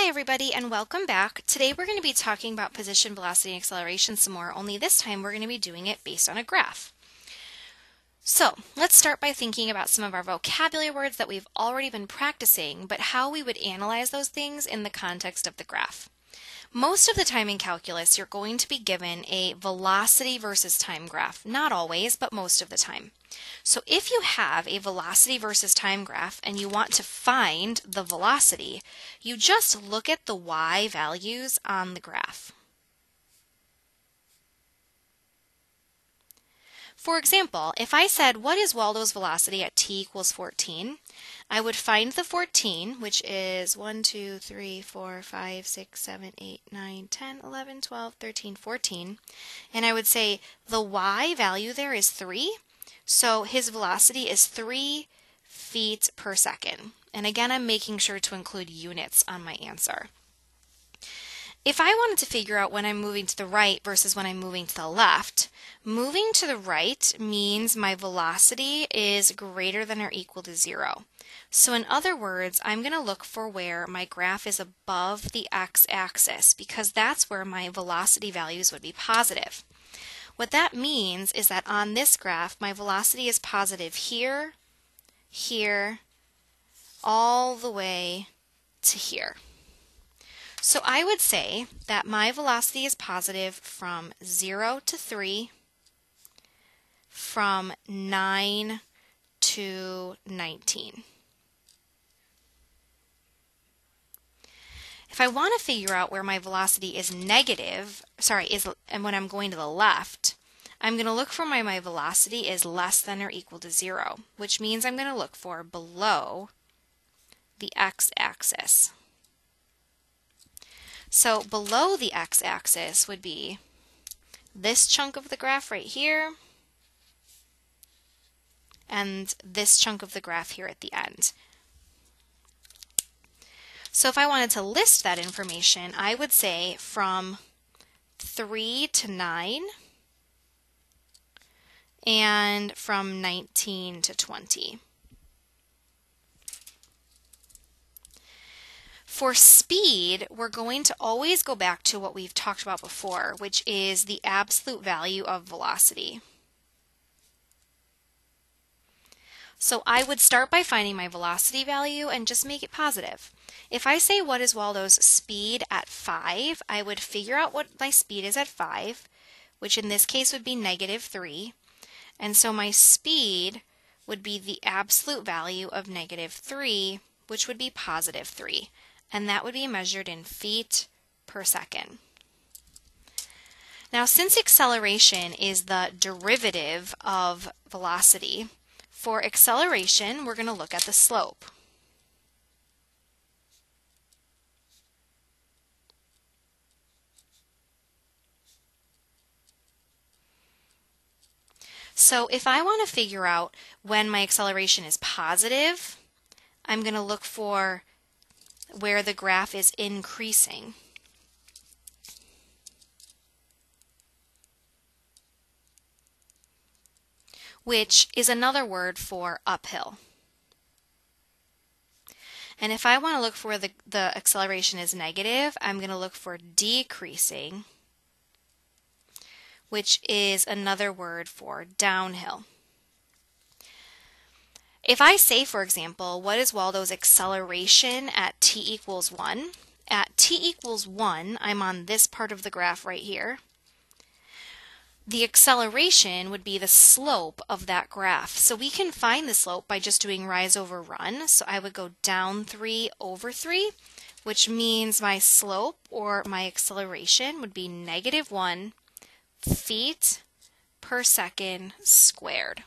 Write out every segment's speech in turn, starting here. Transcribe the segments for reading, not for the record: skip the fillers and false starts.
everybody, and welcome back. Today we're going to be talking about position, velocity, and acceleration some more, only this time we're going to be doing it based on a graph. So let's start by thinking about some of our vocabulary words that we've already been practicing, but how we would analyze those things in the context of the graph. Most of the time in calculus, you're going to be given a velocity versus time graph. Not always, but most of the time. So if you have a velocity versus time graph and you want to find the velocity, you just look at the y values on the graph. For example, if I said, what is Waldo's velocity at t equals 14? I would find the 14, which is 1, 2, 3, 4, 5, 6, 7, 8, 9, 10, 11, 12, 13, 14. And I would say the y value there is 3. So his velocity is 3 feet per second. And again, I'm making sure to include units on my answer. If I wanted to figure out when I'm moving to the right versus when I'm moving to the left, moving to the right means my velocity is greater than or equal to 0. So in other words, I'm going to look for where my graph is above the x-axis because that's where my velocity values would be positive. What that means is that on this graph, my velocity is positive here, here, all the way to here. So I would say that my velocity is positive from 0 to 3, from 9 to 19. If I want to figure out where my velocity is negative, and when I'm going to the left, I'm going to look for my velocity is less than or equal to 0, which means I'm going to look for below the x-axis. So below the x-axis would be this chunk of the graph right here, and this chunk of the graph here at the end. So if I wanted to list that information, I would say from 3 to 9 and from 19 to 20. For speed, we're going to always go back to what we've talked about before, which is the absolute value of velocity. So I would start by finding my velocity value and just make it positive. If I say what is Waldo's speed at 5, I would figure out what my speed is at 5, which in this case would be -3. And so my speed would be the absolute value of -3, which would be +3. And that would be measured in feet per second. Now, since acceleration is the derivative of velocity, for acceleration, we're going to look at the slope. So if I want to figure out when my acceleration is positive, I'm going to look for where the graph is increasing. Which is another word for uphill. And if I want to look for where the acceleration is negative, I'm going to look for decreasing, which is another word for downhill. If I say, for example, what is Waldo's acceleration at t equals 1? At t equals 1, I'm on this part of the graph right here. The acceleration would be the slope of that graph. So we can find the slope by just doing rise over run. So I would go down 3 over 3, which means my slope or my acceleration would be -1 feet per second squared.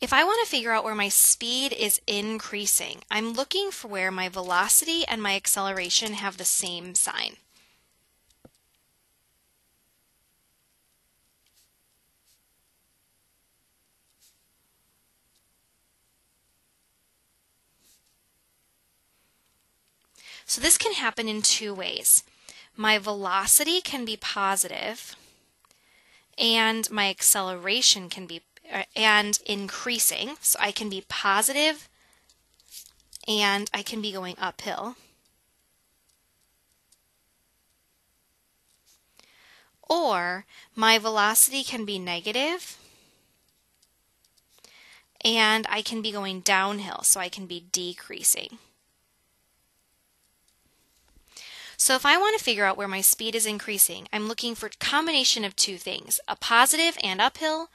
If I want to figure out where my speed is increasing, I'm looking for where my velocity and my acceleration have the same sign. So this can happen in two ways. My velocity can be positive and my acceleration can be and increasing. So I can be positive and I can be going uphill. Or my velocity can be negative and I can be going downhill, so I can be decreasing. So if I want to figure out where my speed is increasing, I'm looking for a combination of two things, a positive and uphill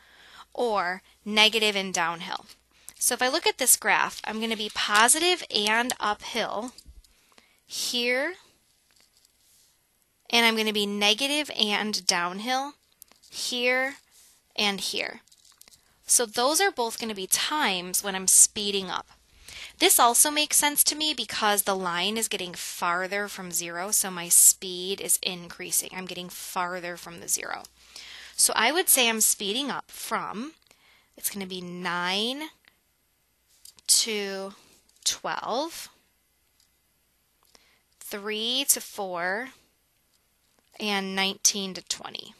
or negative and downhill. So if I look at this graph, I'm going to be positive and uphill here, and I'm going to be negative and downhill here and here. So those are both going to be times when I'm speeding up. This also makes sense to me because the line is getting farther from zero, so my speed is increasing. I'm getting farther from the zero. So I would say I'm speeding up from, it's going to be 9 to 12, 3 to 4, and 19 to 20.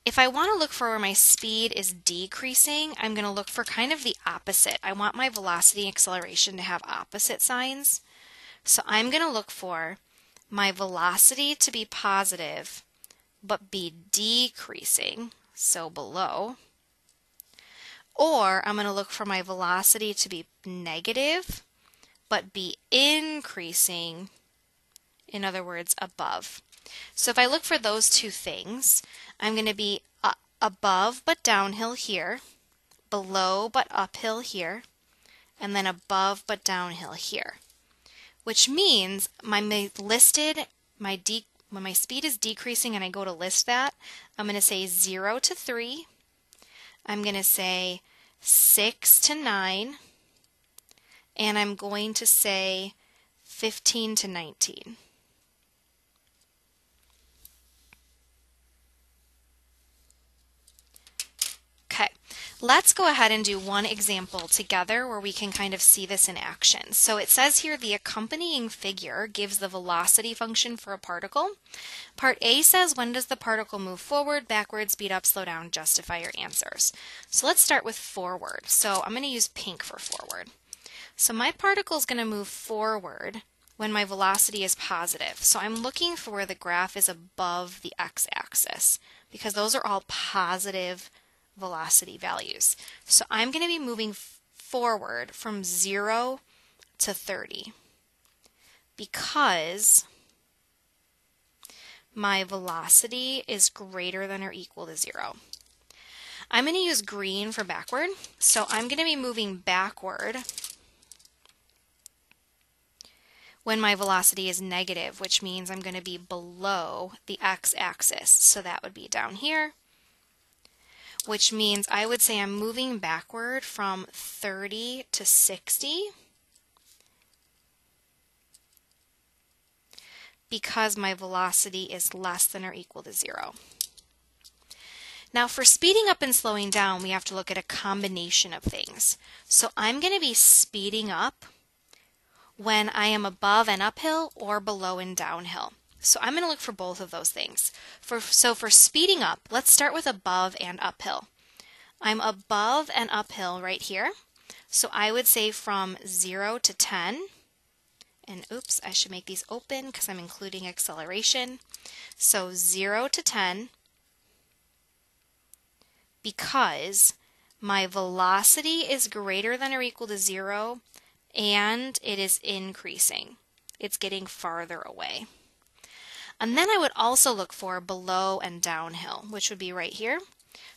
If I want to look for where my speed is decreasing, I'm going to look for kind of the opposite. I want my velocity and acceleration to have opposite signs. So I'm going to look for my velocity to be positive, but be decreasing, so below. Or I'm going to look for my velocity to be negative, but be increasing, in other words, above. So if I look for those two things, I'm going to be above but downhill here, below but uphill here, and then above but downhill here. Which means when my speed is decreasing and I go to list that, I'm going to say 0 to 3, I'm going to say 6 to 9, and I'm going to say 15 to 19. Okay, let's go ahead and do one example together where we can kind of see this in action. So it says here the accompanying figure gives the velocity function for a particle. Part A says when does the particle move forward, backward, speed up, slow down, justify your answers. So let's start with forward. So I'm going to use pink for forward. So my particle is going to move forward when my velocity is positive. So I'm looking for where the graph is above the x-axis because those are all positive velocity values. So I'm going to be moving forward from 0 to 30 because my velocity is greater than or equal to 0. I'm going to use green for backward. So I'm going to be moving backward when my velocity is negative, which means I'm going to be below the x-axis. So that would be down here, which means I would say I'm moving backward from 30 to 60 because my velocity is less than or equal to 0. Now for speeding up and slowing down, we have to look at a combination of things. So I'm going to be speeding up when I am above and uphill or below and downhill. So I'm going to look for both of those things. So for speeding up, let's start with above and uphill. I'm above and uphill right here. So I would say from 0 to 10. And oops, I should make these open because I'm including acceleration. So 0 to 10 because my velocity is greater than or equal to 0 and it is increasing. It's getting farther away. And then I would also look for below and downhill, which would be right here.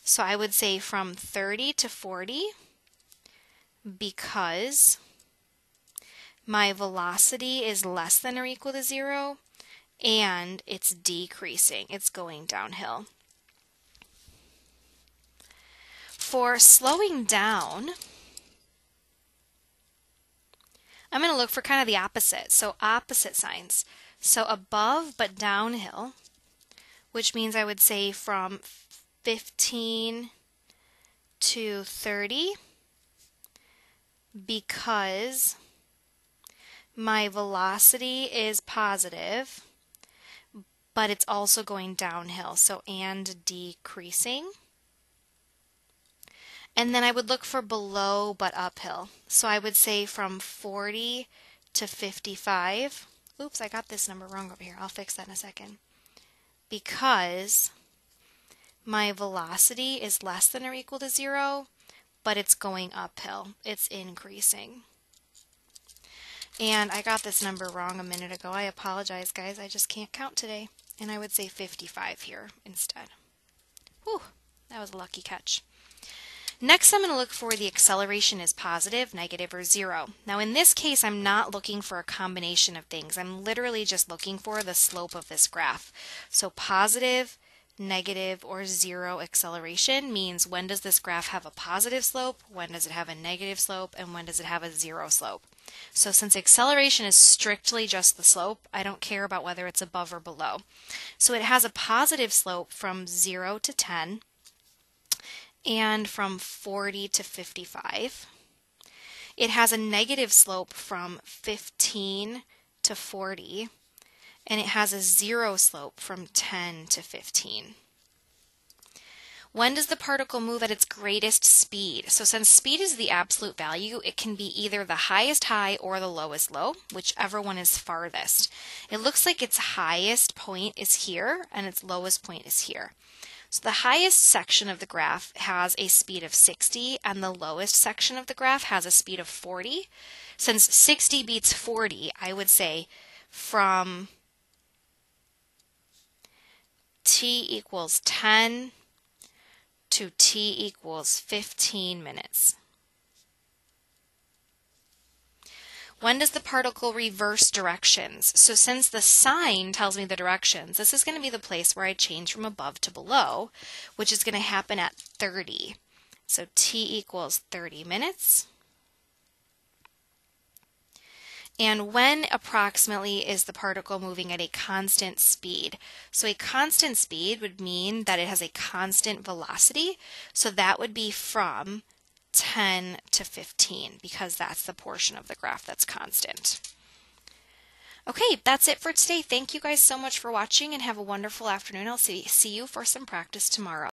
So I would say from 30 to 40 because my velocity is less than or equal to 0 and it's decreasing. It's going downhill. For slowing down, I'm going to look for kind of the opposite. So opposite signs. So above but downhill, which means I would say from 15 to 30 because my velocity is positive, but it's also going downhill, so and decreasing. And then I would look for below but uphill. So I would say from 40 to 55. Oops, I got this number wrong over here. I'll fix that in a second. Because my velocity is less than or equal to 0, but it's going uphill. It's increasing. And I got this number wrong a minute ago. I apologize, guys. I just can't count today. And I would say 55 here instead. Whew, that was a lucky catch. Next, I'm going to look for the acceleration is positive, negative, or 0. Now, in this case, I'm not looking for a combination of things. I'm literally just looking for the slope of this graph. So positive, negative, or 0 acceleration means when does this graph have a positive slope, when does it have a negative slope, and when does it have a 0 slope. So since acceleration is strictly just the slope, I don't care about whether it's above or below. So it has a positive slope from 0 to 10 and from 40 to 55. It has a negative slope from 15 to 40, and it has a 0 slope from 10 to 15. When does the particle move at its greatest speed? So since speed is the absolute value, it can be either the highest high or the lowest low, whichever one is farthest. It looks like its highest point is here and its lowest point is here. So the highest section of the graph has a speed of 60 and the lowest section of the graph has a speed of 40. Since 60 beats 40, I would say from t equals 10 to t equals 15 minutes. When does the particle reverse directions? So since the sign tells me the directions, this is going to be the place where I change from above to below, which is going to happen at 30. So t equals 30 minutes. And when approximately is the particle moving at a constant speed? So a constant speed would mean that it has a constant velocity. So that would be from 10 to 15 because that's the portion of the graph that's constant. Okay, that's it for today. Thank you guys so much for watching and have a wonderful afternoon. I'll see you for some practice tomorrow.